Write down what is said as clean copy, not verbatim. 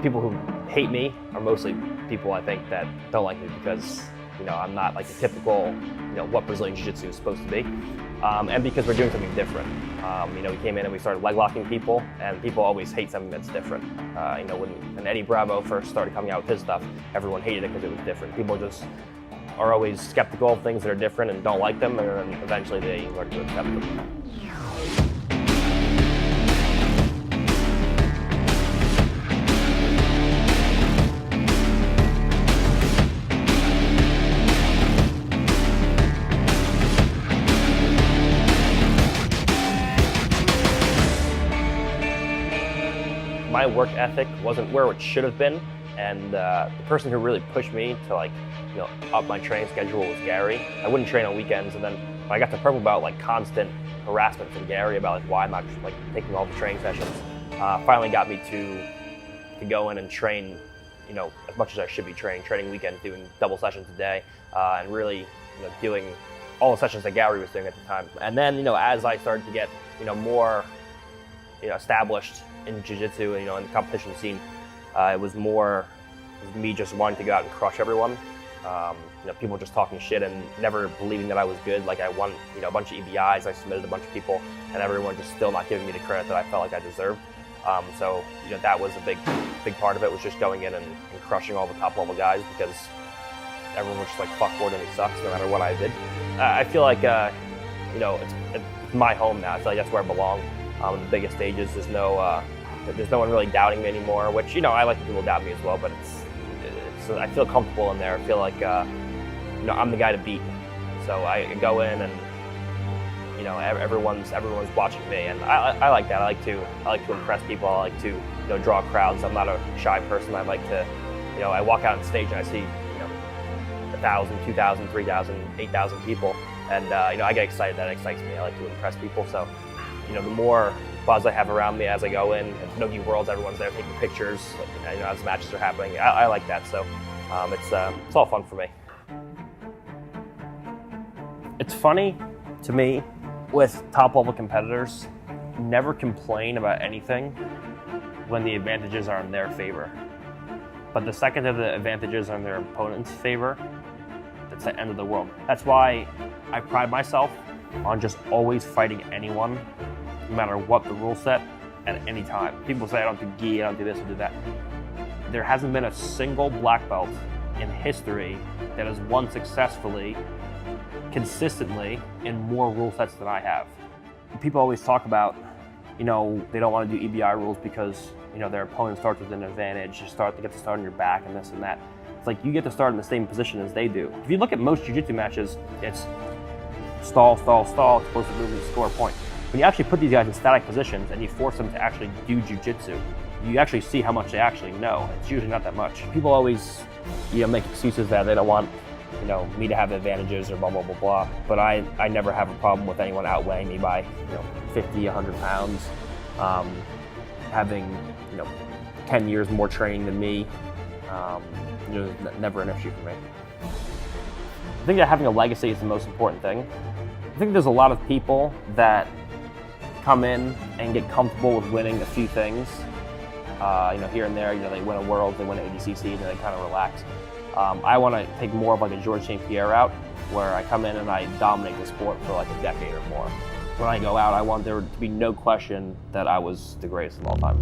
People who hate me are mostly people I think that don't like me because, I'm not like the typical, what Brazilian Jiu-Jitsu is supposed to be. And because we're doing something different. We came in and we started leg locking people, and people always hate something that's different. When Eddie Bravo first started coming out with his stuff, everyone hated it because it was different. People just are always skeptical of things that are different and don't like them, and then eventually they learn to accept them. My work ethic wasn't where it should have been, and the person who really pushed me to up my training schedule was Gary. I wouldn't train on weekends, and then when I got to purple belt, constant harassment from Gary about why I'm not taking all the training sessions, finally got me to go in and train, as much as I should be training weekends, doing double sessions a day, and really, doing all the sessions that Gary was doing at the time. And then, as I started to get, more, established in jiu-jitsu, in the competition scene, it was me just wanting to go out and crush everyone. People just talking shit and never believing that I was good. I won, a bunch of EBIs, I submitted a bunch of people, and everyone just still not giving me the credit that I felt like I deserved. So, that was a big part of it, was just going in and crushing all the top level guys, because everyone was just like, fuck, Gordon, he sucks, no matter what I did. I feel like, it's my home now. I feel like that's where I belong. On the biggest stages, there's no one really doubting me anymore, which, I like when people doubt me as well, but I feel comfortable in there. I feel like, I'm the guy to beat. So I go in and, everyone's watching me, and I like that. I like to impress people. I like to, draw crowds. I'm not a shy person. I like to, I walk out on stage and I see, 1,000, 2,000, 3,000, 8,000 people, and, I get excited. That excites me. I like to impress people. So, the more buzz I have around me as I go in, at Nogi Worlds, everyone's there taking pictures, as matches are happening. I like that, so it's all fun for me. It's funny to me with top-level competitors, never complain about anything when the advantages are in their favor. But the second that the advantages are in their opponent's favor, that's the end of the world. That's why I pride myself on just always fighting anyone, no matter what the rule set, at any time. People say I don't do gi, I don't do this, I do that. There hasn't been a single black belt in history that has won successfully, consistently, in more rule sets than I have. People always talk about, they don't want to do EBI rules because, their opponent starts with an advantage, they get to start on your back and this and that. It's like you get to start in the same position as they do. If you look at most jiu-jitsu matches, it's stall, stall, stall, explosive movement, score a point. When you actually put these guys in static positions and you force them to actually do jiu-jitsu, you actually see how much they actually know. It's usually not that much. People always, make excuses that they don't want, me to have advantages or blah, blah, blah, blah. But I never have a problem with anyone outweighing me by, 50, 100 pounds, having, 10 years more training than me. Never an issue for me. I think that having a legacy is the most important thing. I think there's a lot of people that come in and get comfortable with winning a few things, here and there. They win a World, they win an ADCC, and then they kind of relax. I want to take more of a Georges St-Pierre route, where I come in and I dominate the sport for a decade or more. When I go out, I want there to be no question that I was the greatest of all time.